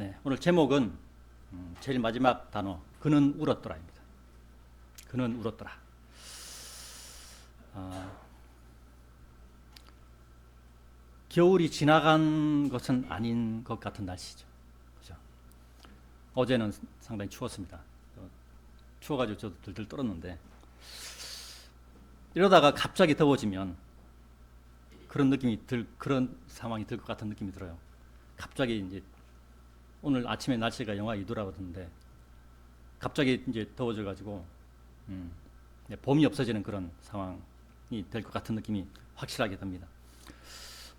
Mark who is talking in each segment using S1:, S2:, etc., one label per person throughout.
S1: 네, 오늘 제목은 제일 마지막 단어 그는 울었더라입니다. 그는 울었더라. 겨울이 지나간 것은 아닌 것 같은 날씨죠. 그죠? 어제는 상당히 추웠습니다. 추워가지고 저도 들들 떨었는데 이러다가 갑자기 더워지면 그런 상황이 들 것 같은 느낌이 들어요. 갑자기 이제 오늘 아침에 날씨가 영하 2도라고 하던데 갑자기 이제 더워져가지고 봄이 없어지는 그런 상황이 될 것 같은 느낌이 확실하게 듭니다.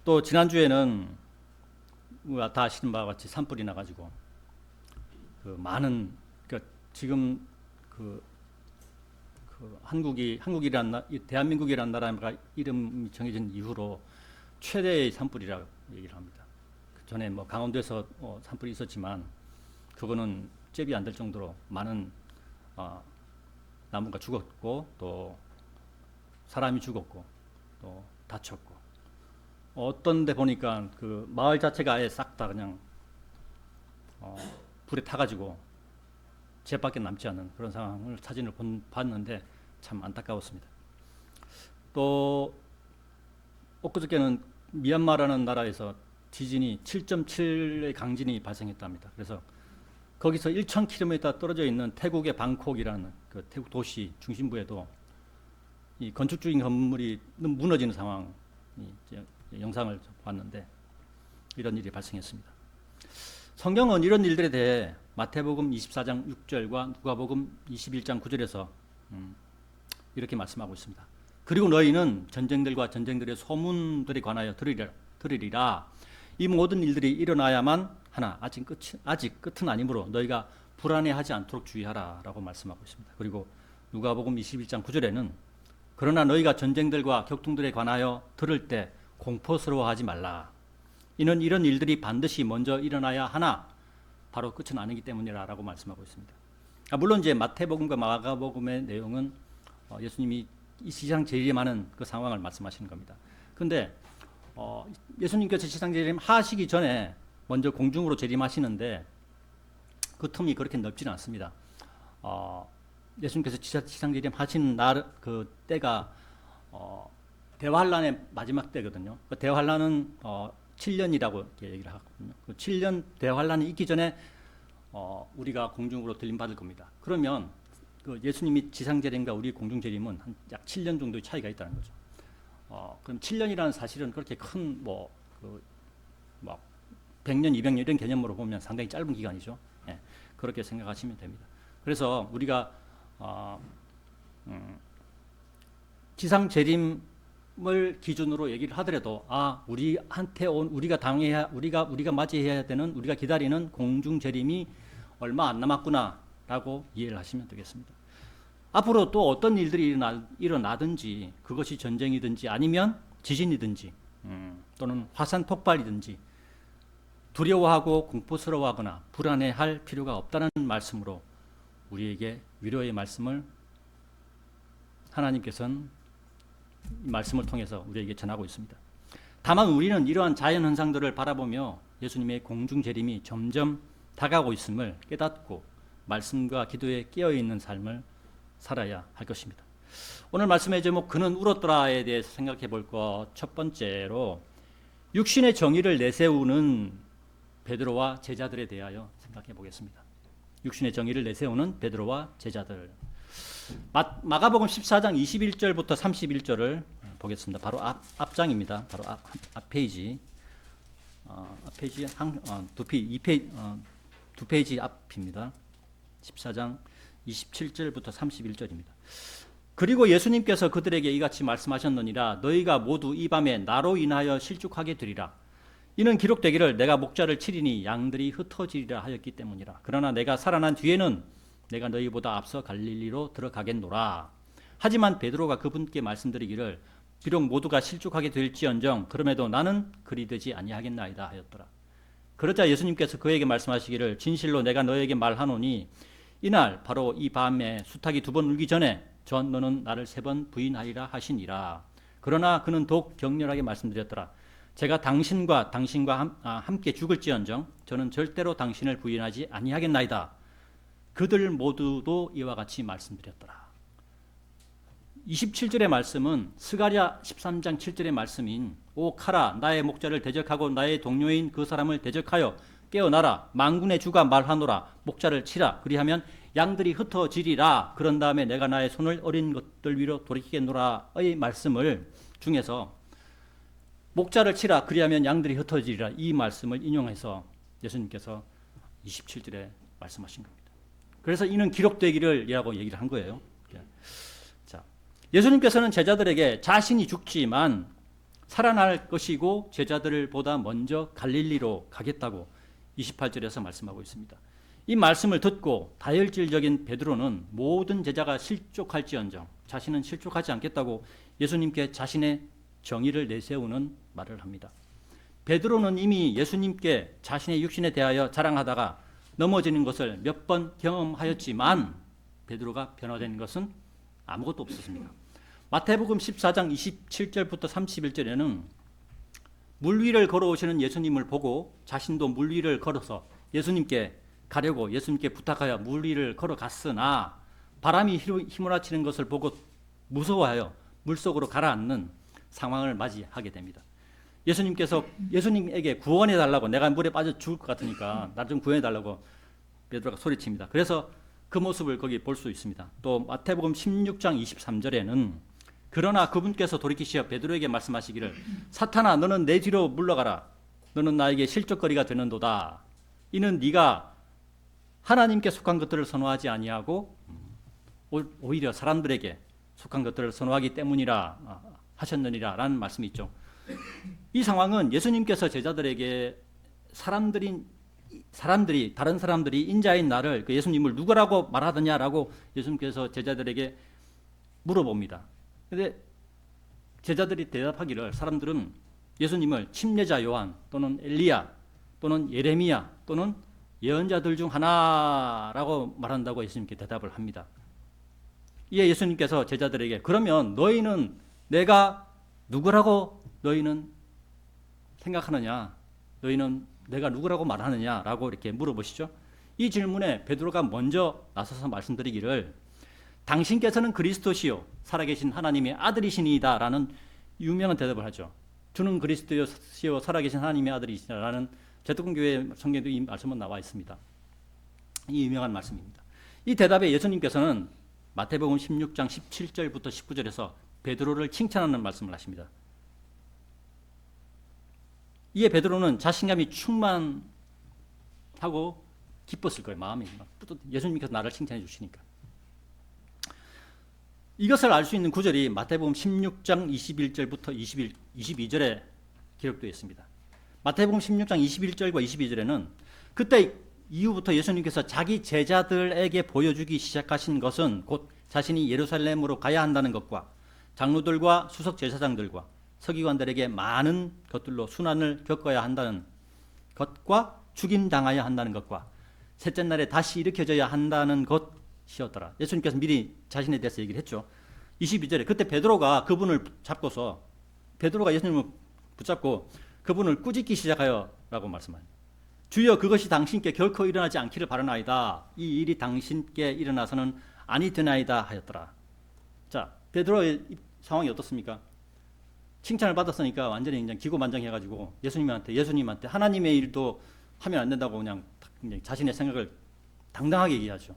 S1: 또 지난주에는 우리가 다 아시는 바와 같이 산불이 나가지고 그 많은 그러니까 지금 대한민국이라는 나라가 이름이 정해진 이후로 최대의 산불이라고 얘기를 합니다. 그 전에 뭐 강원도에서 산불이 있었지만 그거는 잽이 안 될 정도로 많은 나무가 죽었고 또 사람이 죽었고 또 다쳤고 어떤 데 보니까 그 마을 자체가 아예 싹 다 그냥 불에 타가지고 잽밖에 남지 않은 그런 상황을 사진을 봤는데 참 안타까웠습니다. 또 엊그저께는 미얀마라는 나라에서 지진이 7.7의 강진이 발생했답니다. 그래서 거기서 1,000km 떨어져 있는 태국의 방콕이라는 그 태국 도시 중심부에도 이 건축적인 건물이 무너지는 상황이 영상을 봤는데 이런 일이 발생했습니다. 성경은 이런 일들에 대해 마태복음 24장 6절과 누가복음 21장 9절에서 이렇게 말씀하고 있습니다. 그리고 너희는 전쟁들과 전쟁들의 소문들에 관하여 들으리라. 이 모든 일들이 일어나야만 하나 아직 끝은 아니므로 너희가 불안해하지 않도록 주의하라 라고 말씀하고 있습니다. 그리고 누가복음 21장 9절에는 그러나 너희가 전쟁들과 격통들에 관하여 들을 때 공포스러워하지 말라. 이는 이런 일들이 반드시 먼저 일어나야 하나 바로 끝은 아니기 때문이라 라고 말씀하고 있습니다. 물론 이제 마태복음과 마가복음의 내용은 예수님이 이 세상 재림하는 그 상황을 말씀하시는 겁니다. 근데 예수님께서 세상 재림 하시기 전에 먼저 공중으로 재림하시는데 그 틈이 그렇게 넓지는 않습니다. 예수님께서 세상 재림하신 그 때가 대환란의 마지막 때거든요. 그 대환란은 7년이라고 얘기를 하거든요. 그 7년 대환란이 있기 전에 우리가 공중으로 들림받을 겁니다. 그러면 그 예수님이 지상재림과 우리 공중재림은 한 약 7년 정도의 차이가 있다는 거죠. 그럼 7년이라는 사실은 그렇게 큰 100년, 200년 이런 개념으로 보면 상당히 짧은 기간이죠. 예, 그렇게 생각하시면 됩니다. 그래서 우리가 지상재림을 기준으로 얘기를 하더라도 우리한테 우리가 맞이해야 되는 우리가 기다리는 공중재림이 얼마 안 남았구나라고 이해를 하시면 되겠습니다. 앞으로 또 어떤 일들이 일어나든지 그것이 전쟁이든지 아니면 지진이든지 또는 화산 폭발이든지 두려워하고 공포스러워하거나 불안해할 필요가 없다는 말씀으로 우리에게 위로의 말씀을 하나님께서는 이 말씀을 통해서 우리에게 전하고 있습니다. 다만 우리는 이러한 자연 현상들을 바라보며 예수님의 공중 재림이 점점 다가오고 있음을 깨닫고 말씀과 기도에 깨어있는 삶을 살아야 할 것입니다. 오늘 말씀의 제목 그는 울었더라에 대해서 생각해 볼 것 첫 번째로 육신의 정의를 내세우는 베드로와 제자들에 대하여 생각해 보겠습니다. 육신의 정의를 내세우는 베드로와 제자들. 마가복음 14장 21절부터 31절을 보겠습니다. 바로 앞장입니다. 바로 앞 페이지. 앞페이지 두 페이지 앞입니다. 14장 27절부터 31절입니다. 그리고 예수님께서 그들에게 이같이 말씀하셨느니라. 너희가 모두 이 밤에 나로 인하여 실족하게 되리라. 이는 기록되기를 내가 목자를 치리니 양들이 흩어지리라 하였기 때문이라. 그러나 내가 살아난 뒤에는 내가 너희보다 앞서 갈릴리로 들어가겠노라. 하지만 베드로가 그분께 말씀드리기를 비록 모두가 실족하게 될지언정 그럼에도 나는 그리 되지 아니하겠나이다 하였더라. 그러자 예수님께서 그에게 말씀하시기를 진실로 내가 너에게 말하노니 이날 바로 이 밤에 수탉이 2번 울기 전에 너는 나를 3번 부인하리라 하시니라. 그러나 그는 더욱 격렬하게 말씀드렸더라. 제가 당신과 함께 죽을지언정 저는 절대로 당신을 부인하지 아니하겠나이다. 그들 모두도 이와 같이 말씀드렸더라. 27절의 말씀은 스가랴 13장 7절의 말씀인 오 카라 나의 목자를 대적하고 나의 동료인 그 사람을 대적하여 깨어나라 만군의 주가 말하노라 목자를 치라 그리하면 양들이 흩어지리라 그런 다음에 내가 나의 손을 어린 것들 위로 돌이키겠노라의 말씀을 중에서 목자를 치라 그리하면 양들이 흩어지리라 이 말씀을 인용해서 예수님께서 27절에 말씀하신 겁니다. 그래서 이는 기록되기를이라고 얘기를 한 거예요. 자, 예수님께서는 제자들에게 자신이 죽지만 살아날 것이고 제자들보다 먼저 갈릴리로 가겠다고 28절에서 말씀하고 있습니다. 이 말씀을 듣고 다혈질적인 베드로는 모든 제자가 실족할지언정 자신은 실족하지 않겠다고 예수님께 자신의 정의를 내세우는 말을 합니다. 베드로는 이미 예수님께 자신의 육신에 대하여 자랑하다가 넘어지는 것을 몇 번 경험하였지만 베드로가 변화된 것은 아무것도 없었습니다. 마태복음 14장 27절부터 31절에는 물 위를 걸어오시는 예수님을 보고 자신도 물 위를 걸어서 예수님께 가려고 예수님께 부탁하여 물 위를 걸어갔으나 바람이 휘몰아치는 것을 보고 무서워하여 물속으로 가라앉는 상황을 맞이하게 됩니다. 예수님께서 예수님에게 구원해 달라고 내가 물에 빠져 죽을 것 같으니까 나 좀 구원해 달라고 베드로가 소리칩니다. 그래서 그 모습을 거기 볼 수 있습니다. 또 마태복음 16장 23절에는 그러나 그분께서 돌이키시어 베드로에게 말씀하시기를 사탄아 너는 내 뒤로 물러가라 너는 나에게 실족거리가 되는도다 이는 네가 하나님께 속한 것들을 선호하지 아니하고 오히려 사람들에게 속한 것들을 선호하기 때문이라 하셨느니라 라는 말씀이 있죠. 이 상황은 예수님께서 제자들에게 다른 사람들이 인자인 나를 그 예수님을 누구라고 말하더냐라고 예수님께서 제자들에게 물어봅니다. 그런데 제자들이 대답하기를 사람들은 예수님을 침례자 요한 또는 엘리야 또는 예레미야 또는 예언자들 중 하나라고 말한다고 예수님께 대답을 합니다. 이에 예수님께서 제자들에게 그러면 너희는 내가 누구라고 너희는 생각하느냐? 너희는 내가 누구라고 말하느냐라고 이렇게 물어보시죠. 이 질문에 베드로가 먼저 나서서 말씀드리기를 당신께서는 그리스도시요 살아계신 하나님의 아들이시니이다라는 유명한 대답을 하죠. 주는 그리스도시요 살아계신 하나님의 아들이시다라는 제독교회 성경에도 이 말씀은 나와 있습니다. 이 유명한 말씀입니다. 이 대답에 예수님께서는 마태복음 16장 17절부터 19절에서 베드로를 칭찬하는 말씀을 하십니다. 이에 베드로는 자신감이 충만하고 기뻤을 거예요. 마음이 예수님께서 나를 칭찬해 주시니까. 이것을 알 수 있는 구절이 마태복음 16장 21절부터 22절에 기록되어 있습니다. 마태복음 16장 21절과 22절에는 그때 이후부터 예수님께서 자기 제자들에게 보여주기 시작하신 것은 곧 자신이 예루살렘으로 가야 한다는 것과 장로들과 수석 제사장들과 서기관들에게 많은 것들로 순환을 겪어야 한다는 것과 죽임당해야 한다는 것과 셋째 날에 다시 일으켜져야 한다는 것이었더라. 예수님께서 미리 자신에 대해서 얘기를 했죠. 22절에 그때 베드로가 그분을 잡고서 베드로가 예수님을 붙잡고 그분을 꾸짖기 시작하여 라고 말씀합니다. 주여 그것이 당신께 결코 일어나지 않기를 바라나이다. 이 일이 당신께 일어나서는 아니 되나이다 하였더라. 자, 베드로의 상황이 어떻습니까? 칭찬을 받았으니까 완전히 그냥 기고만장해가지고 예수님한테 하나님의 일도 하면 안 된다고 그냥 자신의 생각을 당당하게 얘기하죠.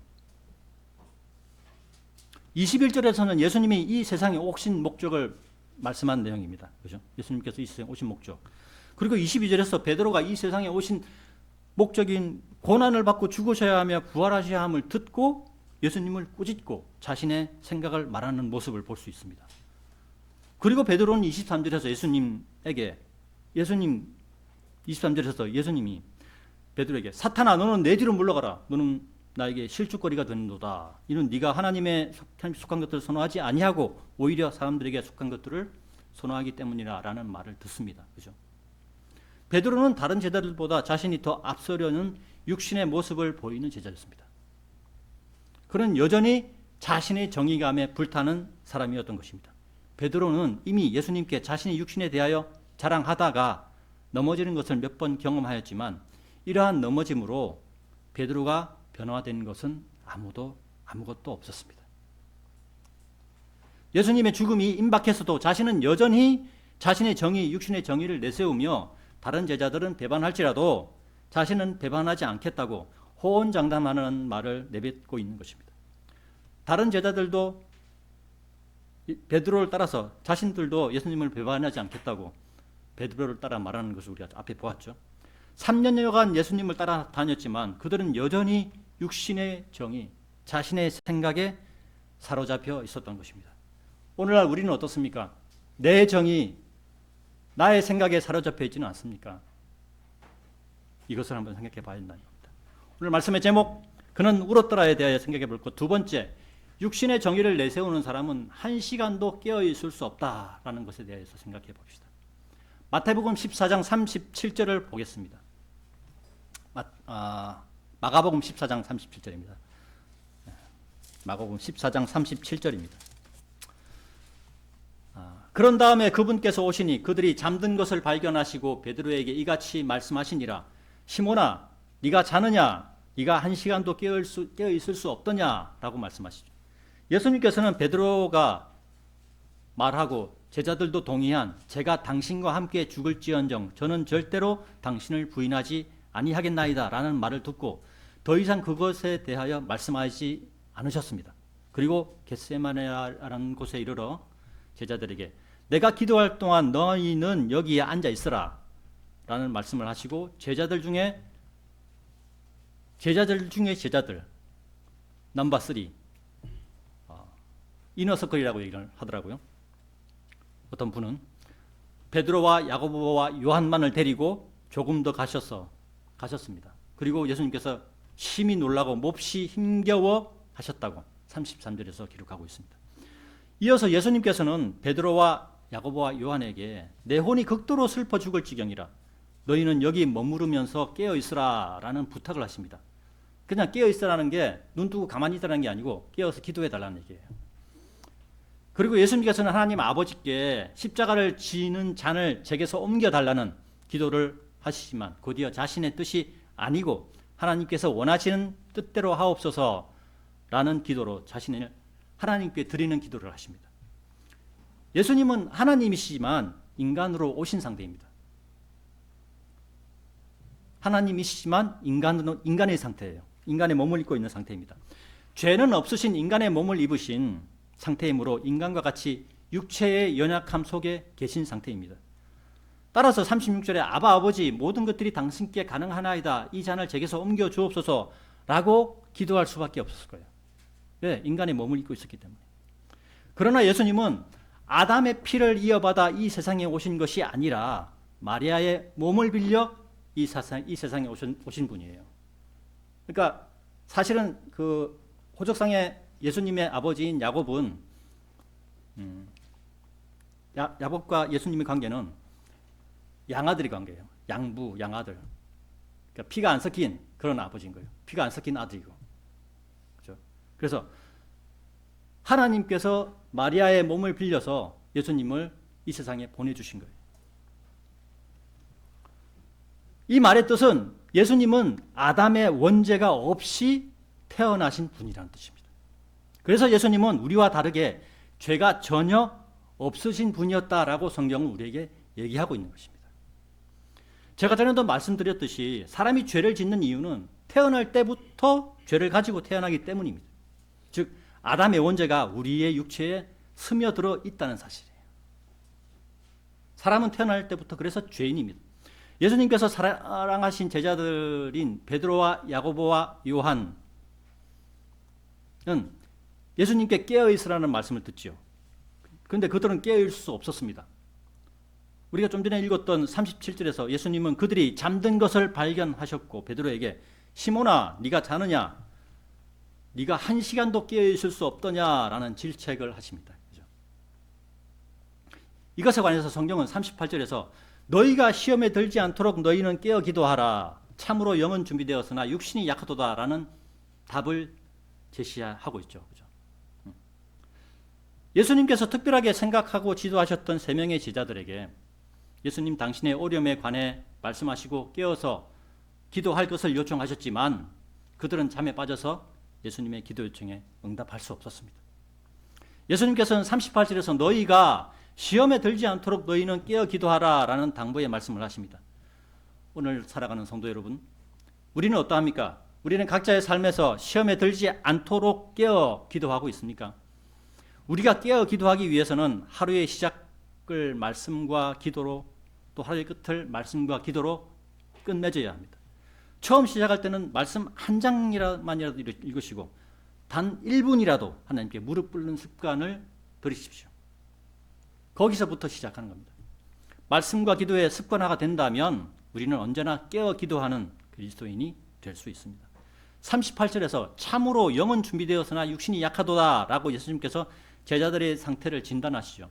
S1: 21절에서는 예수님이 이 세상에 오신 목적을 말씀한 내용입니다. 그죠? 예수님께서 이 세상에 오신 목적. 그리고 22절에서 베드로가 이 세상에 오신 목적인 고난을 받고 죽으셔야 하며 부활하셔야 함을 듣고 예수님을 꾸짖고 자신의 생각을 말하는 모습을 볼 수 있습니다. 그리고 베드로는 23절에서 예수님이 베드로에게 사탄아 너는 내 뒤로 물러가라. 너는 나에게 실족거리가 되는도다. 이는 네가 하나님의 속한 것들을 선호하지 아니하고 오히려 사람들에게 속한 것들을 선호하기 때문이라 라는 말을 듣습니다. 그죠? 베드로는 다른 제자들보다 자신이 더 앞서려는 육신의 모습을 보이는 제자였습니다. 그는 여전히 자신의 정의감에 불타는 사람이었던 것입니다. 베드로는 이미 예수님께 자신의 육신에 대하여 자랑하다가 넘어지는 것을 몇 번 경험하였지만 이러한 넘어짐으로 베드로가 변화된 것은 아무것도 없었습니다. 예수님의 죽음이 임박해서도 자신은 여전히 자신의 정의, 육신의 정의를 내세우며 다른 제자들은 배반할지라도 자신은 배반하지 않겠다고 호언장담하는 말을 내뱉고 있는 것입니다. 다른 제자들도 베드로를 따라서 자신들도 예수님을 배반하지 않겠다고 베드로를 따라 말하는 것을 우리가 앞에 보았죠. 3년여간 예수님을 따라 다녔지만 그들은 여전히 육신의 정의, 자신의 생각에 사로잡혀 있었던 것입니다. 오늘날 우리는 어떻습니까? 내 정의, 나의 생각에 사로잡혀 있지는 않습니까? 이것을 한번 생각해 봐야 된다는 겁니다. 오늘 말씀의 제목, 그는 울었더라에 대하여 생각해 볼 것. 두 번째, 육신의 정의를 내세우는 사람은 한 시간도 깨어 있을 수 없다라는 것에 대해서 생각해 봅시다. 마태복음 14장 37절을 보겠습니다. 마가복음 14장 37절입니다. 마가복음 14장 37절입니다. 그런 다음에 그분께서 오시니 그들이 잠든 것을 발견하시고 베드로에게 이같이 말씀하시니라. 시몬아, 네가 자느냐? 네가 한 시간도 깨어 있을 수 없더냐라고 말씀하시죠. 예수님께서는 베드로가 말하고 제자들도 동의한 제가 당신과 함께 죽을지언정 저는 절대로 당신을 부인하지 아니하겠나이다 라는 말을 듣고 더 이상 그것에 대하여 말씀하지 않으셨습니다. 그리고 겟세마네라는 곳에 이르러 제자들에게 내가 기도할 동안 너희는 여기에 앉아 있으라 라는 말씀을 하시고 제자들 중에 제자들 넘버 3 이너서클이라고 얘기를 하더라고요. 어떤 분은 베드로와 야고보와 요한만을 데리고 조금 더 가셨습니다. 그리고 예수님께서 심히 놀라고 몹시 힘겨워 하셨다고 33절에서 기록하고 있습니다. 이어서 예수님께서는 베드로와 야고보와 요한에게 내 혼이 극도로 슬퍼 죽을 지경이라 너희는 여기 머무르면서 깨어 있으라 라는 부탁을 하십니다. 그냥 깨어 있으라는 게 눈 뜨고 가만히 있으라는 게 아니고 깨어서 기도해 달라는 얘기예요. 그리고 예수님께서는 하나님 아버지께 십자가를 지는 잔을 제게서 옮겨 달라는 기도를 하시지만 곧이어 자신의 뜻이 아니고 하나님께서 원하시는 뜻대로 하옵소서라는 기도로 자신을 하나님께 드리는 기도를 하십니다. 예수님은 하나님이시지만 인간으로 오신 상태입니다. 하나님이시지만 인간의 상태예요. 인간의 몸을 입고 있는 상태입니다. 죄는 없으신 인간의 몸을 입으신 상태이므로 인간과 같이 육체의 연약함 속에 계신 상태입니다. 따라서 36절에 아바 아버지 모든 것들이 당신께 가능하나이다 이 잔을 제게서 옮겨 주옵소서 라고 기도할 수밖에 없었을 거예요. 왜? 인간의 몸을 입고 있었기 때문에. 그러나 예수님은 아담의 피를 이어받아 이 세상에 오신 것이 아니라 마리아의 몸을 빌려 이 세상에 오신 분이에요. 그러니까 사실은 그 호적상의 예수님의 아버지인 야곱은 야곱과 예수님의 관계는 양아들의 관계예요. 양부, 양아들. 그러니까 피가 안 섞인 그런 아버지인 거예요. 피가 안 섞인 아들이고. 그렇죠? 그래서 하나님께서 마리아의 몸을 빌려서 예수님을 이 세상에 보내주신 거예요. 이 말의 뜻은 예수님은 아담의 원죄가 없이 태어나신 분이라는 뜻입니다. 그래서 예수님은 우리와 다르게 죄가 전혀 없으신 분이었다라고 성경은 우리에게 얘기하고 있는 것입니다. 제가 전에도 말씀드렸듯이 사람이 죄를 짓는 이유는 태어날 때부터 죄를 가지고 태어나기 때문입니다. 즉 아담의 원죄가 우리의 육체에 스며들어 있다는 사실이에요. 사람은 태어날 때부터 그래서 죄인입니다. 예수님께서 사랑하신 제자들인 베드로와 야고보와 요한은 예수님께 깨어있으라는 말씀을 듣지요. 그런데 그들은 깨어있을 수 없었습니다. 우리가 좀 전에 읽었던 37절에서 예수님은 그들이 잠든 것을 발견하셨고 베드로에게 시몬아 네가 자느냐? 네가 한 시간도 깨어있을 수 없더냐라는 질책을 하십니다. 그죠? 이것에 관해서 성경은 38절에서 너희가 시험에 들지 않도록 너희는 깨어 기도하라. 참으로 영은 준비되었으나 육신이 약하도다라는 답을 제시하고 있죠. 그죠? 예수님께서 특별하게 생각하고 지도하셨던 세 명의 제자들에게 예수님 당신의 어려움에 관해 말씀하시고 깨어서 기도할 것을 요청하셨지만 그들은 잠에 빠져서 예수님의 기도 요청에 응답할 수 없었습니다. 예수님께서는 38절에서 너희가 시험에 들지 않도록 너희는 깨어 기도하라 라는 당부의 말씀을 하십니다. 오늘 살아가는 성도 여러분, 우리는 어떠합니까? 우리는 각자의 삶에서 시험에 들지 않도록 깨어 기도하고 있습니까? 우리가 깨어 기도하기 위해서는 하루의 시작을 말씀과 기도로, 또 하루의 끝을 말씀과 기도로 끝맺어야 합니다. 처음 시작할 때는 말씀 한 장만이라도 읽으시고 단 1분이라도 하나님께 무릎 꿇는 습관을 들이십시오. 거기서부터 시작하는 겁니다. 말씀과 기도의 습관화가 된다면 우리는 언제나 깨어 기도하는 그리스도인이 될 수 있습니다. 38절에서 참으로 영은 준비되었으나 육신이 약하도다 라고 예수님께서 제자들의 상태를 진단하시죠.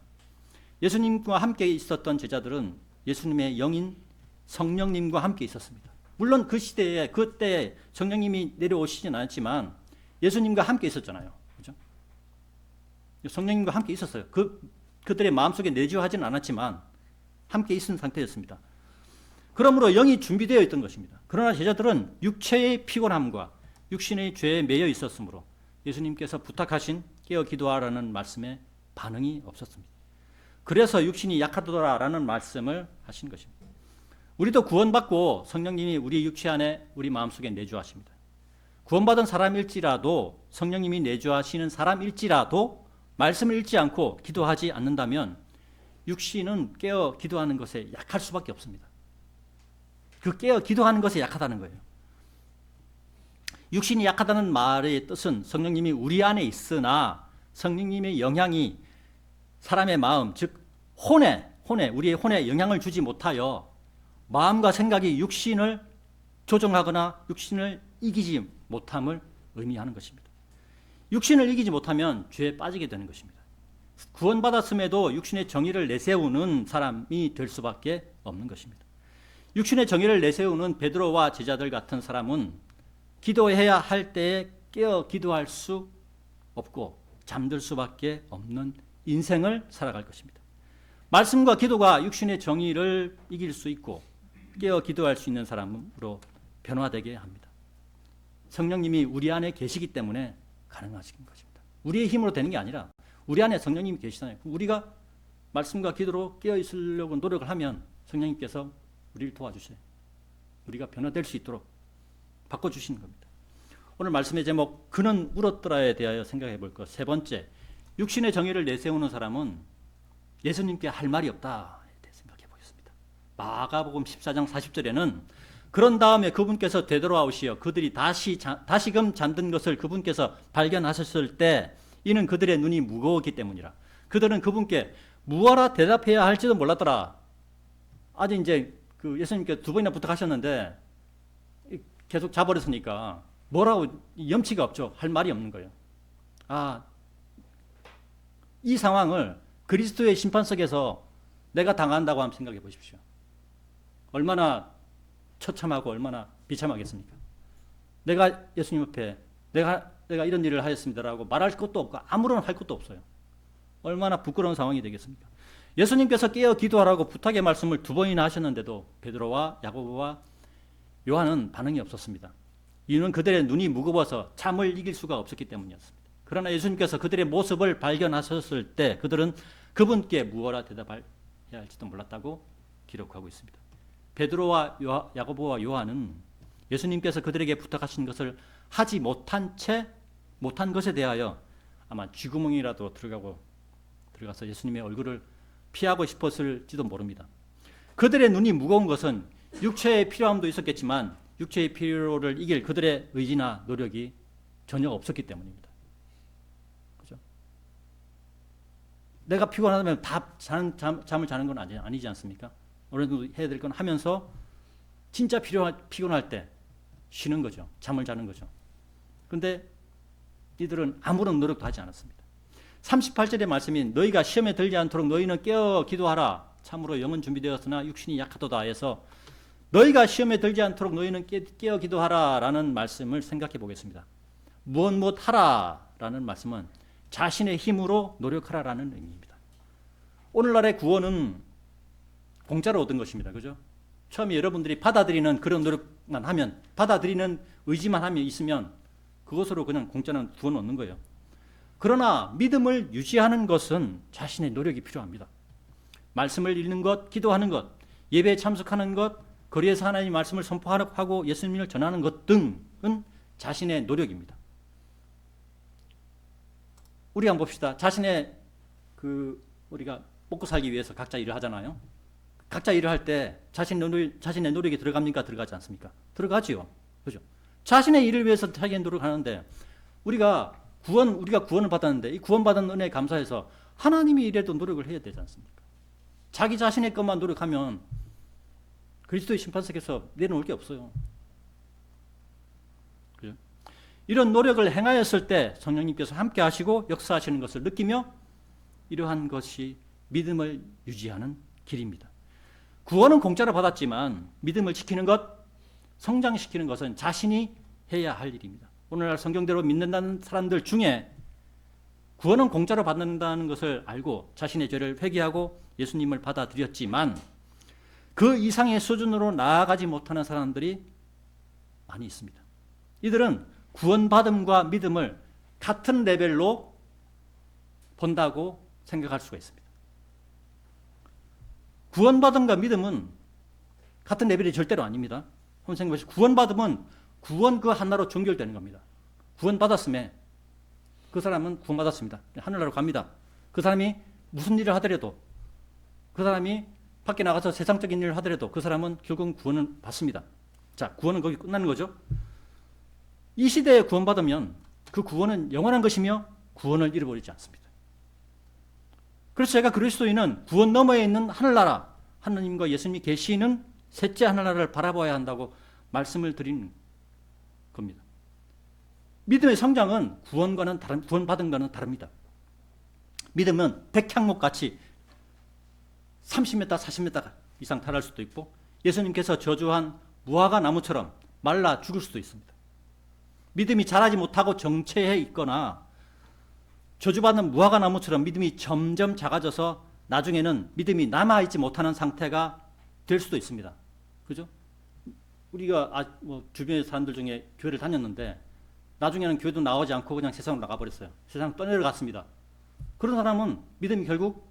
S1: 예수님과 함께 있었던 제자들은 예수님의 영인 성령님과 함께 있었습니다. 물론 그 시대에 그때 성령님이 내려오시진 않았지만 예수님과 함께 있었잖아요. 그렇죠? 성령님과 함께 있었어요. 그들의 마음속에 내주하지는 않았지만 함께 있은 상태였습니다. 그러므로 영이 준비되어 있던 것입니다. 그러나 제자들은 육체의 피곤함과 육신의 죄에 매여 있었으므로 예수님께서 부탁하신 깨어 기도하라는 말씀에 반응이 없었습니다. 그래서 육신이 약하더라라는 말씀을 하신 것입니다. 우리도 구원받고 성령님이 우리 육체 안에 우리 마음속에 내주하십니다. 구원받은 사람일지라도 성령님이 내주하시는 사람일지라도 말씀을 읽지 않고 기도하지 않는다면 육신은 깨어 기도하는 것에 약할 수밖에 없습니다. 그 깨어 기도하는 것에 약하다는 거예요. 육신이 약하다는 말의 뜻은 성령님이 우리 안에 있으나 성령님의 영향이 사람의 마음, 즉 우리의 혼에 영향을 주지 못하여 마음과 생각이 육신을 조종하거나 육신을 이기지 못함을 의미하는 것입니다. 육신을 이기지 못하면 죄에 빠지게 되는 것입니다. 구원받았음에도 육신의 정의를 내세우는 사람이 될 수밖에 없는 것입니다. 육신의 정의를 내세우는 베드로와 제자들 같은 사람은 기도해야 할 때에 깨어 기도할 수 없고 잠들 수밖에 없는 인생을 살아갈 것입니다. 말씀과 기도가 육신의 정의를 이길 수 있고 깨어 기도할 수 있는 사람으로 변화되게 합니다. 성령님이 우리 안에 계시기 때문에 가능하신 것입니다. 우리의 힘으로 되는 게 아니라 우리 안에 성령님이 계시잖아요. 우리가 말씀과 기도로 깨어 있으려고 노력을 하면 성령님께서 우리를 도와주셔요. 우리가 변화될 수 있도록 바꿔주시는 겁니다. 오늘 말씀의 제목 그는 울었더라에 대하여 생각해 볼 것. 세 번째, 육신의 정의를 내세우는 사람은 예수님께 할 말이 없다에 대해 생각해 보겠습니다. 마가복음 14장 40절에는 그런 다음에 그분께서 되돌아오시어 그들이 다시금 잠든 것을 그분께서 발견하셨을 때 이는 그들의 눈이 무거웠기 때문이라. 그들은 그분께 무엇라 대답해야 할지도 몰랐더라. 아직 이제 그 예수님께 두 번이나 부탁하셨는데 계속 자버렸으니까 뭐라고 염치가 없죠. 할 말이 없는 거예요. 이 상황을 그리스도의 심판석에서 내가 당한다고 한번 생각해 보십시오. 얼마나 처참하고 얼마나 비참하겠습니까? 내가 예수님 앞에 내가 이런 일을 하였습니다라고 말할 것도 없고 아무런 할 것도 없어요. 얼마나 부끄러운 상황이 되겠습니까? 예수님께서 깨어 기도하라고 부탁의 말씀을 두 번이나 하셨는데도 베드로와 야고보와 요한은 반응이 없었습니다. 이유는 그들의 눈이 무거워서 잠을 이길 수가 없었기 때문이었습니다. 그러나 예수님께서 그들의 모습을 발견하셨을 때 그들은 그분께 무엇라 대답해야 할지도 몰랐다고 기록하고 있습니다. 베드로와 야고보와 요한은 예수님께서 그들에게 부탁하신 것을 하지 못한 것에 대하여 아마 쥐구멍이라도 들어가서 예수님의 얼굴을 피하고 싶었을지도 모릅니다. 그들의 눈이 무거운 것은 육체의 필요함도 있었겠지만 육체의 필요를 이길 그들의 의지나 노력이 전혀 없었기 때문입니다. 그렇죠? 내가 피곤하다면 잠을 자는 건 아니지 않습니까? 어느 정도 해야 될 건 하면서 진짜 피곤할 때 쉬는 거죠. 잠을 자는 거죠. 그런데 이들은 아무런 노력도 하지 않았습니다. 38절의 말씀이 너희가 시험에 들지 않도록 너희는 깨어 기도하라. 참으로 영은 준비되었으나 육신이 약하도다 해서 너희가 시험에 들지 않도록 너희는 깨어 기도하라 라는 말씀을 생각해 보겠습니다. 무엇 하라 라는 말씀은 자신의 힘으로 노력하라 라는 의미입니다. 오늘날의 구원은 공짜로 얻은 것입니다. 그죠? 처음에 여러분들이 받아들이는 그런 노력만 하면, 받아들이는 의지만 하면 있으면 그것으로 그냥 공짜는 구원 얻는 거예요. 그러나 믿음을 유지하는 것은 자신의 노력이 필요합니다. 말씀을 읽는 것, 기도하는 것, 예배에 참석하는 것, 거리에서 하나님의 말씀을 선포하고 예수님을 전하는 것 등은 자신의 노력입니다. 우리 한번 봅시다. 우리가 먹고 살기 위해서 각자 일을 하잖아요. 각자 일을 할 때 자신의 노력이 들어갑니까? 들어가지 않습니까? 들어가지요. 그죠? 자신의 일을 위해서 자기의 노력하는데 우리가 구원을 받았는데 이 구원받은 은혜에 감사해서 하나님이 이래도 노력을 해야 되지 않습니까? 자기 자신의 것만 노력하면 그리스도의 심판석에서 내려올 게 없어요. 그죠? 이런 노력을 행하였을 때 성령님께서 함께 하시고 역사하시는 것을 느끼며 이러한 것이 믿음을 유지하는 길입니다. 구원은 공짜로 받았지만 믿음을 지키는 것, 성장시키는 것은 자신이 해야 할 일입니다. 오늘날 성경대로 믿는다는 사람들 중에 구원은 공짜로 받는다는 것을 알고 자신의 죄를 회개하고 예수님을 받아들였지만 그 이상의 수준으로 나아가지 못하는 사람들이 많이 있습니다. 이들은 구원받음과 믿음을 같은 레벨로 본다고 생각할 수가 있습니다. 구원받음과 믿음은 같은 레벨이 절대로 아닙니다. 한번 생각해보시죠. 구원받음은 구원 그 하나로 종결되는 겁니다. 구원받았음에 그 사람은 구원받았습니다. 하늘나라로 갑니다. 그 사람이 무슨 일을 하더라도 그 사람이 밖에 나가서 세상적인 일을 하더라도 그 사람은 결국은 구원을 받습니다. 자, 구원은 거기 끝나는 거죠. 이 시대에 구원받으면 그 구원은 영원한 것이며 구원을 잃어버리지 않습니다. 그래서 제가 그리스도인은 구원 너머에 있는 하늘나라, 하나님과 예수님이 계시는 셋째 하늘나라를 바라봐야 한다고 말씀을 드리는 겁니다. 믿음의 성장은 구원받은 것과는 다릅니다. 믿음은 백향목같이 30m, 40m 이상 자랄 수도 있고 예수님께서 저주한 무화과 나무처럼 말라 죽을 수도 있습니다. 믿음이 자라지 못하고 정체해 있거나 저주받는 무화과 나무처럼 믿음이 점점 작아져서 나중에는 믿음이 남아있지 못하는 상태가 될 수도 있습니다. 그죠? 우리가 주변의 사람들 중에 교회를 다녔는데 나중에는 교회도 나오지 않고 그냥 세상으로 나가버렸어요. 세상 떠내려갔습니다. 그런 사람은 믿음이 결국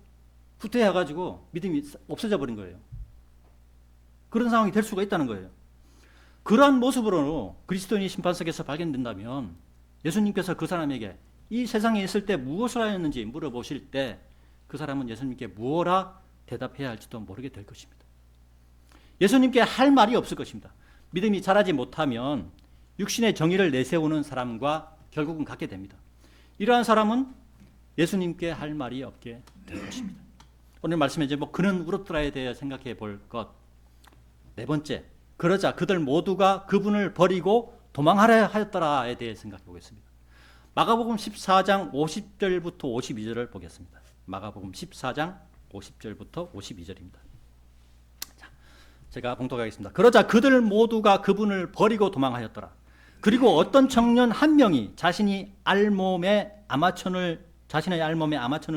S1: 후퇴해가지고 믿음이 없어져 버린 거예요. 그런 상황이 될 수가 있다는 거예요. 그러한 모습으로 그리스도인이 심판석에서 발견된다면 예수님께서 그 사람에게 이 세상에 있을 때 무엇을 하였는지 물어보실 때 그 사람은 예수님께 무엇라 대답해야 할지도 모르게 될 것입니다. 예수님께 할 말이 없을 것입니다. 믿음이 자라지 못하면 육신의 정의를 내세우는 사람과 결국은 같게 됩니다. 이러한 사람은 예수님께 할 말이 없게 될 것입니다. 오늘 말씀의 제목 그는 울었더라에 대해 생각해 볼 것. 네 번째, 그러자 그들 모두가 그분을 버리고 도망하려 하였더라에 대해 생각해 보겠습니다. 마가복음 14장 50절부터 52절을 보겠습니다. 마가복음 14장 50절부터 52절입니다. 자, 제가 봉독하겠습니다. 그러자 그들 모두가 그분을 버리고 도망하였더라. 그리고 어떤 청년 한 명이 자신의 알몸에 아마천을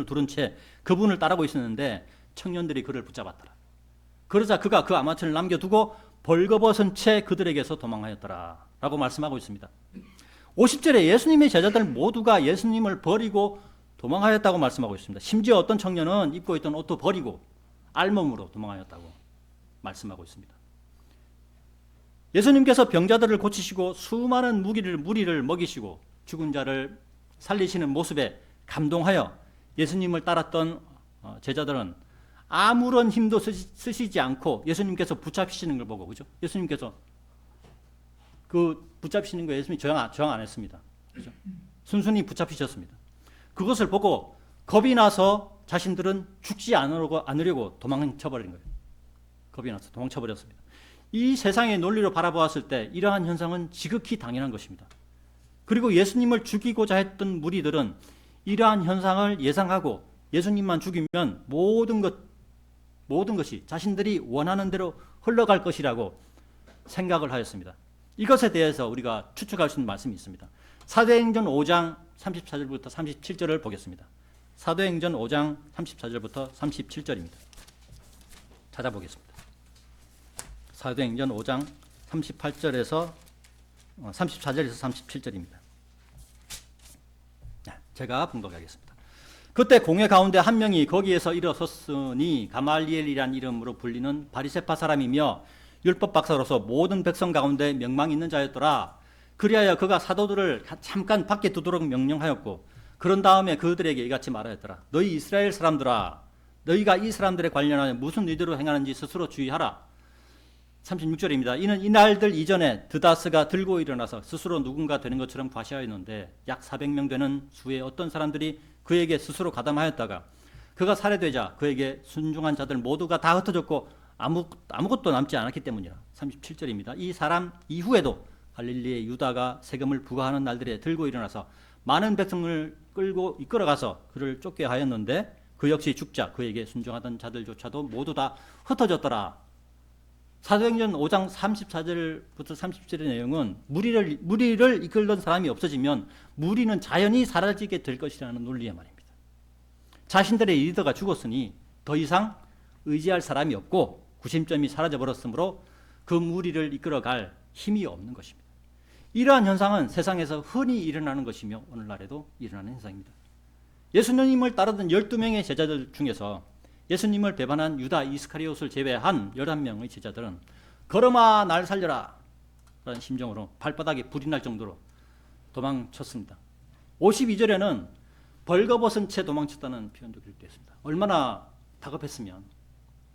S1: 두른 채 그분을 따르고 있었는데 청년들이 그를 붙잡았더라. 그러자 그가 그 아마천을 남겨두고 벌거벗은 채 그들에게서 도망하였더라 라고 말씀하고 있습니다. 50절에 예수님의 제자들 모두가 예수님을 버리고 도망하였다고 말씀하고 있습니다. 심지어 어떤 청년은 입고 있던 옷도 버리고 알몸으로 도망하였다고 말씀하고 있습니다. 예수님께서 병자들을 고치시고 수많은 무리를 먹이시고 죽은 자를 살리시는 모습에 감동하여 예수님을 따랐던 제자들은 아무런 힘도 쓰시지 않고 예수님께서 붙잡히시는 걸 보고, 그죠? 예수님께서 그 붙잡히시는 거 예수님이 저항 안 했습니다. 그죠? 순순히 붙잡히셨습니다. 그것을 보고 겁이 나서 자신들은 죽지 않으려고 도망쳐버린 거예요. 겁이 나서 도망쳐버렸습니다. 이 세상의 논리로 바라보았을 때 이러한 현상은 지극히 당연한 것입니다. 그리고 예수님을 죽이고자 했던 무리들은 이러한 현상을 예상하고 예수님만 죽이면 모든 것이 자신들이 원하는 대로 흘러갈 것이라고 생각을 하였습니다. 이것에 대해서 우리가 추측할 수 있는 말씀이 있습니다. 사도행전 5장 34절부터 37절을 보겠습니다. 사도행전 5장 34절부터 37절입니다. 찾아보겠습니다. 사도행전 5장 38절에서 34절에서 37절입니다. 제가 봉독하겠습니다. 그때 공회 가운데 한 명이 거기에서 일어섰으니 가말리엘이란 이름으로 불리는 바리새파 사람이며 율법 박사로서 모든 백성 가운데 명망 있는 자였더라. 그리하여 그가 사도들을 잠깐 밖에 두도록 명령하였고 그런 다음에 그들에게 이같이 말하였더라. 너희 이스라엘 사람들아, 너희가 이 사람들에 관련하여 무슨 의도로 행하는지 스스로 주의하라. 36절입니다. 이는 이날들 이전에 드다스가 들고 일어나서 스스로 누군가 되는 것처럼 과시하였는데 약 400명 되는 수의 어떤 사람들이 그에게 스스로 가담하였다가 그가 살해되자 그에게 순종한 자들 모두가 다 흩어졌고 아무것도 남지 않았기 때문이라. 37절입니다. 이 사람 이후에도 갈릴리의 유다가 세금을 부과하는 날들에 들고 일어나서 많은 백성을 끌고 이끌어가서 그를 쫓게 하였는데 그 역시 죽자 그에게 순종하던 자들조차도 모두 다 흩어졌더라. 사도행전 5장 34절부터 37절의 내용은 무리를 이끌던 사람이 없어지면 무리는 자연히 사라지게 될 것이라는 논리의 말입니다. 자신들의 리더가 죽었으니 더 이상 의지할 사람이 없고 구심점이 사라져버렸으므로 그 무리를 이끌어갈 힘이 없는 것입니다. 이러한 현상은 세상에서 흔히 일어나는 것이며 오늘날에도 일어나는 현상입니다. 예수님을 따르던 12명의 제자들 중에서 예수님을 배반한 유다 이스카리옷을 제외한 11명의 제자들은 걸음아 날 살려라 라는 심정으로 발바닥에 불이 날 정도로 도망쳤습니다. 52절에는 벌거벗은 채 도망쳤다는 표현도 기록되었습니다. 얼마나 다급했으면,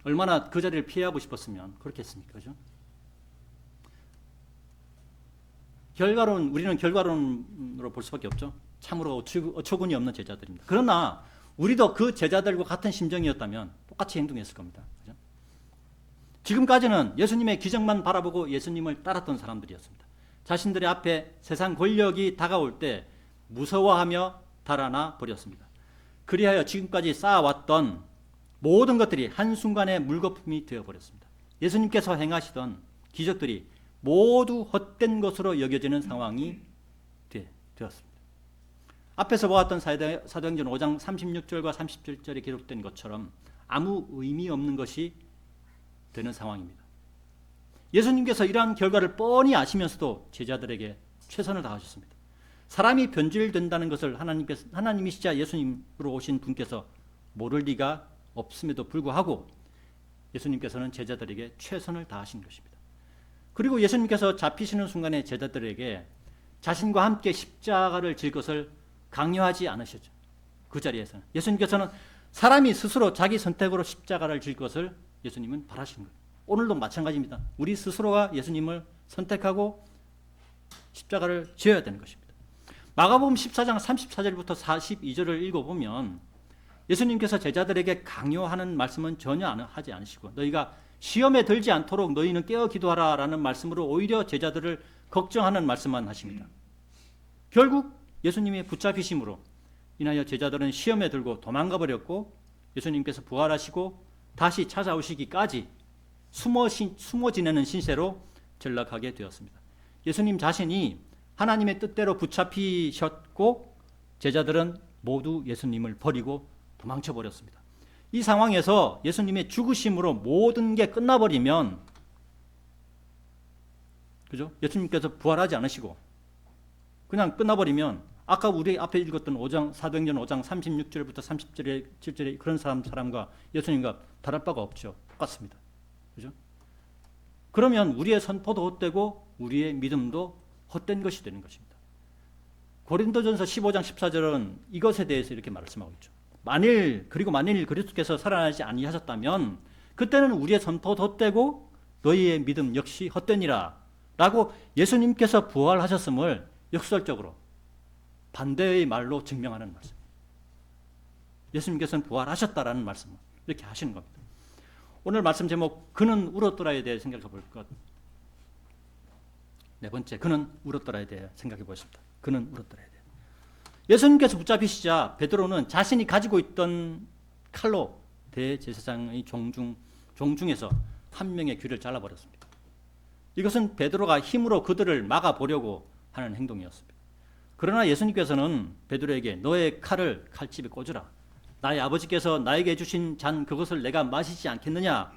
S1: 얼마나 그 자리를 피하고 싶었으면 그렇게 했습니까? 그죠? 우리는 결과론으로 볼 수밖에 없죠. 참으로 어처구니 없는 제자들입니다. 그러나 우리도 그 제자들과 같은 심정이었다면 똑같이 행동했을 겁니다. 그죠? 지금까지는 예수님의 기적만 바라보고 예수님을 따랐던 사람들이었습니다. 자신들의 앞에 세상 권력이 다가올 때 무서워하며 달아나 버렸습니다. 그리하여 지금까지 쌓아왔던 모든 것들이 한순간에 물거품이 되어버렸습니다. 예수님께서 행하시던 기적들이 모두 헛된 것으로 여겨지는 상황이 되었습니다. 앞에서 보았던 사도행전 5장 36절과 37절에 기록된 것처럼 아무 의미 없는 것이 되는 상황입니다. 예수님께서 이러한 결과를 뻔히 아시면서도 제자들에게 최선을 다하셨습니다. 사람이 변질된다는 것을 하나님이시자 예수님으로 오신 분께서 모를 리가 없음에도 불구하고 예수님께서는 제자들에게 최선을 다하신 것입니다. 그리고 예수님께서 잡히시는 순간에 제자들에게 자신과 함께 십자가를 질 것을 강요하지 않으셨죠. 그 자리에서는 예수님께서는 사람이 스스로 자기 선택으로 십자가를 질 것을 예수님은 바라시는 거예요. 오늘도 마찬가지입니다. 우리 스스로가 예수님을 선택하고 십자가를 지어야 되는 것입니다. 마가복음 14장 34절부터 42절을 읽어보면 예수님께서 제자들에게 강요하는 말씀은 전혀 하지 않으시고 너희가 시험에 들지 않도록 너희는 깨어 기도하라 라는 말씀으로 오히려 제자들을 걱정하는 말씀만 하십니다. 결국 예수님의 붙잡히심으로 인하여 제자들은 시험에 들고 도망가 버렸고 예수님께서 부활하시고 다시 찾아오시기까지 숨어 지내는 신세로 전락하게 되었습니다. 예수님 자신이 하나님의 뜻대로 붙잡히셨고 제자들은 모두 예수님을 버리고 도망쳐 버렸습니다. 이 상황에서 예수님의 죽으심으로 모든 게 끝나버리면, 그죠? 예수님께서 부활하지 않으시고 그냥 끝나버리면 아까 우리 앞에 읽었던 사도행전 5장 36절부터 37절의 그런 사람과 예수님과 다를 바가 없죠. 똑같습니다. 그죠? 그러면 우리의 선포도 헛되고 우리의 믿음도 헛된 것이 되는 것입니다. 고린도전서 15장 14절은 이것에 대해서 이렇게 말씀하고 있죠. 만일 그리스도께서 살아나지 아니하셨다면 그때는 우리의 선포도 헛되고 너희의 믿음 역시 헛되니라 라고 예수님께서 부활하셨음을 역설적으로 반대의 말로 증명하는 말씀. 예수님께서는 부활하셨다라는 말씀을 이렇게 하시는 겁니다. 오늘 말씀 제목 그는 울었더라에 대해 생각해 볼 것. 네 번째, 그는 울었더라에 대해 생각해 보겠습니다. 그는 울었더라에 대해. 예수님께서 붙잡히시자 베드로는 자신이 가지고 있던 칼로 대제사장의 종중에서 한 명의 귀를 잘라버렸습니다. 이것은 베드로가 힘으로 그들을 막아보려고 하는 행동이었습니다. 그러나 예수님께서는 베드로에게 너의 칼을 칼집에 꽂으라 나의 아버지께서 나에게 주신 잔 그것을 내가 마시지 않겠느냐.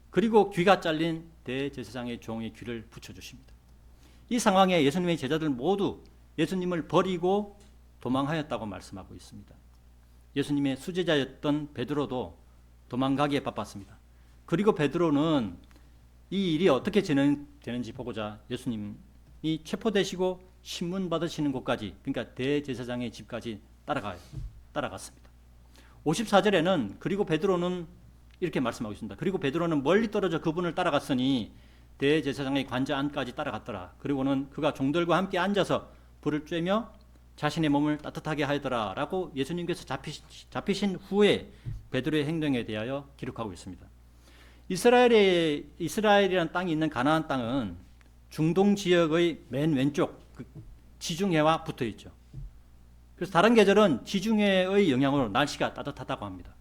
S1: 그리고 귀가 잘린 대제사장의 종의 귀를 붙여주십니다. 이 상황에 예수님의 제자들 모두 예수님을 버리고 도망하였다고 말씀하고 있습니다. 예수님의 수제자였던 베드로도 도망가기에 바빴습니다. 그리고 베드로는 이 일이 어떻게 진행되는지 보고자 예수님이 체포되시고 신문 받으시는 곳까지, 그러니까 대제사장의 집까지 따라갔습니다. 54절에는 그리고 베드로는 이렇게 말씀하고 있습니다. 그리고 베드로는 멀리 떨어져 그분을 따라갔으니 대제사장의 관자 안까지 따라갔더라. 그리고는 그가 종들과 함께 앉아서 불을 쬐며 자신의 몸을 따뜻하게 하더라 라고 예수님께서 잡히신 후에 베드로의 행동에 대하여 기록하고 있습니다. 이스라엘이라는 땅이 있는 가나안 땅은 중동 지역의 맨 왼쪽 지중해와 붙어 있죠. 그래서 다른 계절은 지중해의 영향으로 날씨가 따뜻하다고 합니다.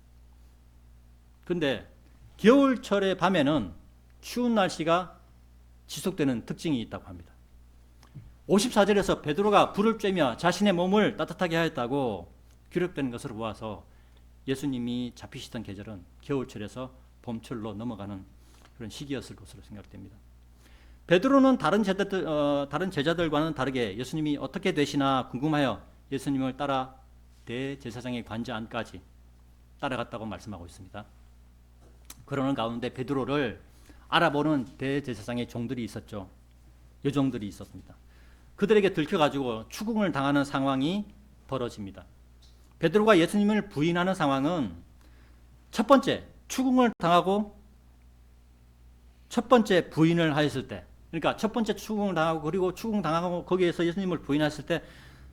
S1: 근데 겨울철의 밤에는 추운 날씨가 지속되는 특징이 있다고 합니다. 54절에서 베드로가 불을 쬐며 자신의 몸을 따뜻하게 하였다고 기록되는 것으로 보아서 예수님이 잡히시던 계절은 겨울철에서 봄철로 넘어가는 그런 시기였을 것으로 생각됩니다. 베드로는 다른 제자들과는 다르게 예수님이 어떻게 되시나 궁금하여 예수님을 따라 대제사장의 관자 안까지 따라갔다고 말씀하고 있습니다. 그러는 가운데 베드로를 알아보는 대제사장의 종들이 있었죠. 여종들이 있었습니다. 그들에게 들켜가지고 추궁을 당하는 상황이 벌어집니다. 베드로가 예수님을 부인하는 상황은 첫 번째 추궁을 당하고 첫 번째 부인을 하였을 때, 그러니까 첫 번째 추궁을 당하고 그리고 추궁당하고 거기에서 예수님을 부인했을 때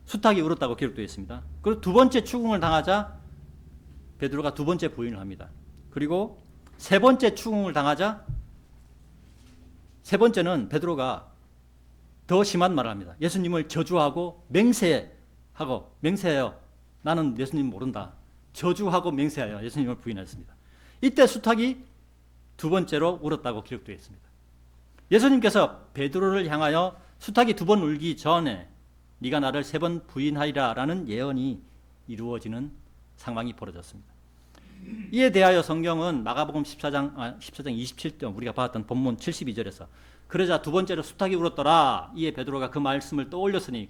S1: 숱하게 울었다고 기록되어 있습니다. 그리고 두 번째 추궁을 당하자 베드로가 두 번째 부인을 합니다. 그리고 세 번째 추궁을 당하자 세 번째는 베드로가 더 심한 말을 합니다. 예수님을 저주하고 맹세하여 나는 예수님 모른다. 저주하고 맹세하여 예수님을 부인했습니다. 이때 숱하게 두 번째로 울었다고 기록되어 있습니다. 예수님께서 베드로를 향하여 숱하게 두 번 울기 전에 네가 나를 세 번 부인하리라 라는 예언이 이루어지는 상황이 벌어졌습니다. 이에 대하여 성경은 마가복음 14장 27절 우리가 봤던 본문 72절에서 그러자 두 번째로 숱하게 울었더라. 이에 베드로가 그 말씀을 떠올렸으니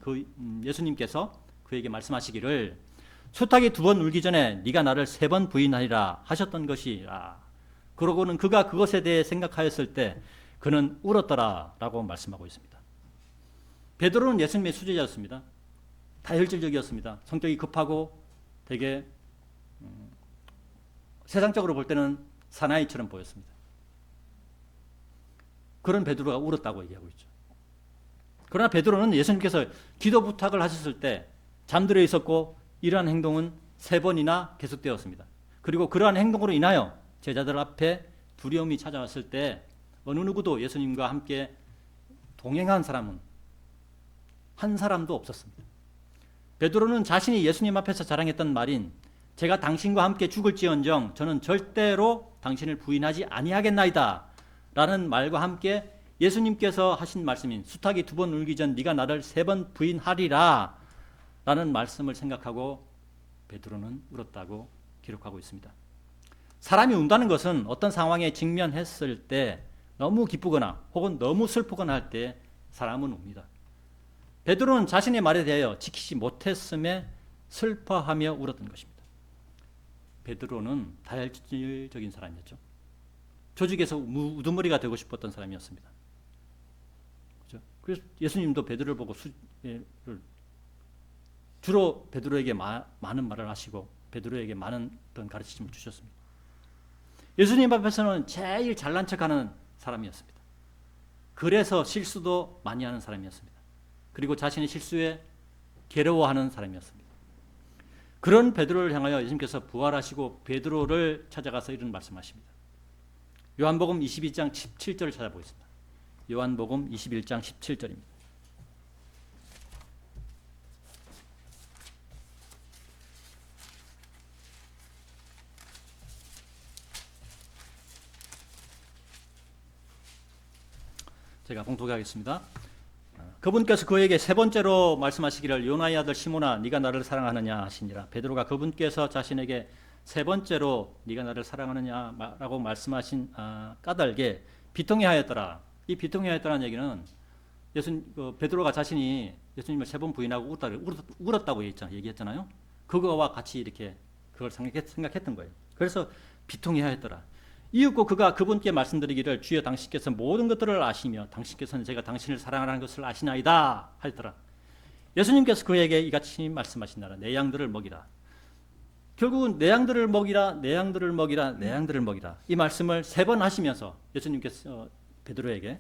S1: 예수님께서 그에게 말씀하시기를 숱하게 두 번 울기 전에 네가 나를 세 번 부인하리라 하셨던 것이라. 그러고는 그가 그것에 대해 생각하였을 때 그는 울었더라 라고 말씀하고 있습니다. 베드로는 예수님의 수제자였습니다. 다혈질적이었습니다. 성격이 급하고 되게 세상적으로 볼 때는 사나이처럼 보였습니다. 그런 베드로가 울었다고 얘기하고 있죠. 그러나 베드로는 예수님께서 기도 부탁을 하셨을 때 잠들어 있었고 이러한 행동은 세 번이나 계속되었습니다. 그리고 그러한 행동으로 인하여 제자들 앞에 두려움이 찾아왔을 때 어느 누구도 예수님과 함께 동행한 사람은 한 사람도 없었습니다. 베드로는 자신이 예수님 앞에서 자랑했던 말인 제가 당신과 함께 죽을지언정 저는 절대로 당신을 부인하지 아니하겠나이다 라는 말과 함께 예수님께서 하신 말씀인 숱하게 두 번 울기 전 네가 나를 세 번 부인하리라 라는 말씀을 생각하고 베드로는 울었다고 기록하고 있습니다. 사람이 운다는 것은 어떤 상황에 직면했을 때 너무 기쁘거나 혹은 너무 슬프거나 할 때 사람은 웁니다. 베드로는 자신의 말에 대하여 지키지 못했음에 슬퍼하며 울었던 것입니다. 베드로는 다혈질적인 사람이었죠. 조직에서 우두머리가 되고 싶었던 사람이었습니다. 그렇죠? 그래서 예수님도 베드로를 보고 주로 베드로에게 많은 말을 하시고 베드로에게 많은 어떤 가르침을 주셨습니다. 예수님 앞에서는 제일 잘난 척하는 사람이었습니다. 그래서 실수도 많이 하는 사람이었습니다. 그리고 자신의 실수에 괴로워하는 사람이었습니다. 그런 베드로를 향하여 예수님께서 부활하시고 베드로를 찾아가서 이런 말씀하십니다. 요한복음 22장 17절을 찾아보겠습니다. 요한복음 21장 17절입니다. 제가 봉독하겠습니다. 그분께서 그에게 세 번째로 말씀하시기를 요나의 아들 시몬아 네가 나를 사랑하느냐 하시니라. 베드로가 그분께서 자신에게 세 번째로 네가 나를 사랑하느냐라고 말씀하신 까닭에 비통해하였더라. 이 비통해하였다는 얘기는 베드로가 자신이 예수님을 세 번 부인하고 울었다고 얘기했잖아요. 그거와 같이 이렇게 그걸 생각했던 거예요. 그래서 비통해하였더라. 이윽고 그가 그분께 말씀드리기를 주여 당신께서 모든 것들을 아시며 당신께서는 제가 당신을 사랑하는 것을 아시나이다 하였더라. 예수님께서 그에게 이같이 말씀하시나라. 내 양들을 먹이라. 결국은 내 양들을 먹이라, 내 양들을 먹이라, 내 양들을 먹이라. 이 말씀을 세 번 하시면서 예수님께서 베드로에게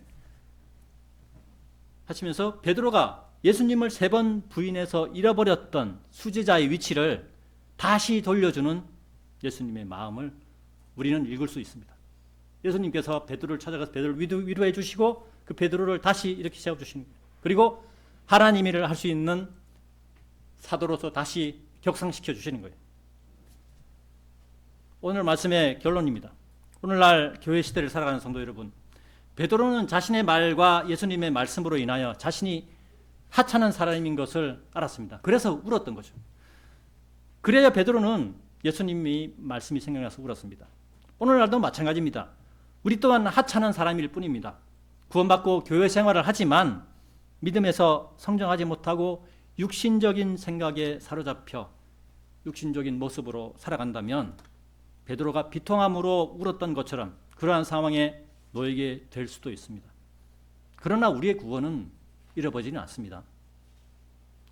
S1: 하시면서 베드로가 예수님을 세 번 부인해서 잃어버렸던 수제자의 위치를 다시 돌려주는 예수님의 마음을 우리는 읽을 수 있습니다. 예수님께서 베드로를 찾아가서 베드로를 위로해 주시고 그 베드로를 다시 이렇게 세워주시는 거예요. 그리고 하나님 일을 할 수 있는 사도로서 다시 격상시켜 주시는 거예요. 오늘 말씀의 결론입니다. 오늘날 교회 시대를 살아가는 성도 여러분, 베드로는 자신의 말과 예수님의 말씀으로 인하여 자신이 하찮은 사람인 것을 알았습니다. 그래서 울었던 거죠. 그래야 베드로는 예수님이 말씀이 생각나서 울었습니다. 오늘날도 마찬가지입니다. 우리 또한 하찮은 사람일 뿐입니다. 구원받고 교회 생활을 하지만 믿음에서 성장하지 못하고 육신적인 생각에 사로잡혀 육신적인 모습으로 살아간다면 베드로가 비통함으로 울었던 것처럼 그러한 상황에 놓이게 될 수도 있습니다. 그러나 우리의 구원은 잃어버리지는 않습니다.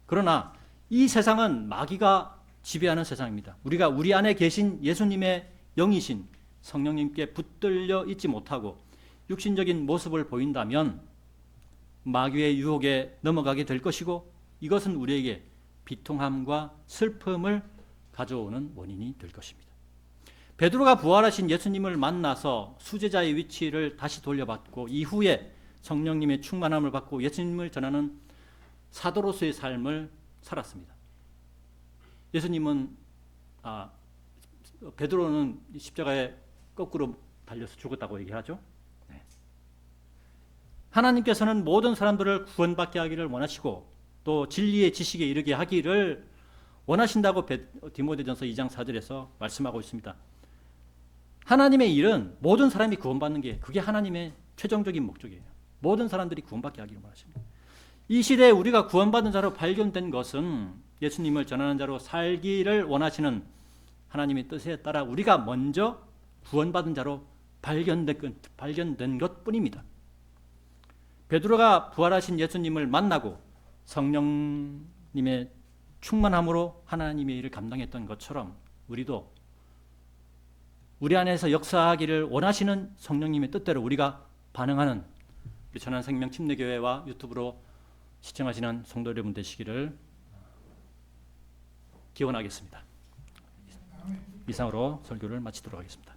S1: 그러나 이 세상은 마귀가 지배하는 세상입니다. 우리가 우리 안에 계신 예수님의 영이신 성령님께 붙들려 있지 못하고 육신적인 모습을 보인다면 마귀의 유혹에 넘어가게 될 것이고 이것은 우리에게 비통함과 슬픔을 가져오는 원인이 될 것입니다. 베드로가 부활하신 예수님을 만나서 수제자의 위치를 다시 돌려받고 이후에 성령님의 충만함을 받고 예수님을 전하는 사도로서의 삶을 살았습니다. 베드로는 십자가에 거꾸로 달려서 죽었다고 얘기하죠. 네. 하나님께서는 모든 사람들을 구원받게 하기를 원하시고 또 진리의 지식에 이르게 하기를 원하신다고 디모데전서 2장 4절에서 말씀하고 있습니다. 하나님의 일은 모든 사람이 구원받는 게 그게 하나님의 최종적인 목적이에요. 모든 사람들이 구원받게 하기를 원하십니다. 이 시대에 우리가 구원받은 자로 발견된 것은 예수님을 전하는 자로 살기를 원하시는 하나님의 뜻에 따라 우리가 먼저 구원받은 자로 발견된 것뿐입니다. 베드로가 부활하신 예수님을 만나고 성령님의 충만함으로 하나님의 일을 감당했던 것처럼 우리도 우리 안에서 역사하기를 원하시는 성령님의 뜻대로 우리가 반응하는 우리 전환생명 침례교회와 유튜브로 시청하시는 성도 여러분 되시기를 기원하겠습니다. 이상으로 설교를 마치도록 하겠습니다.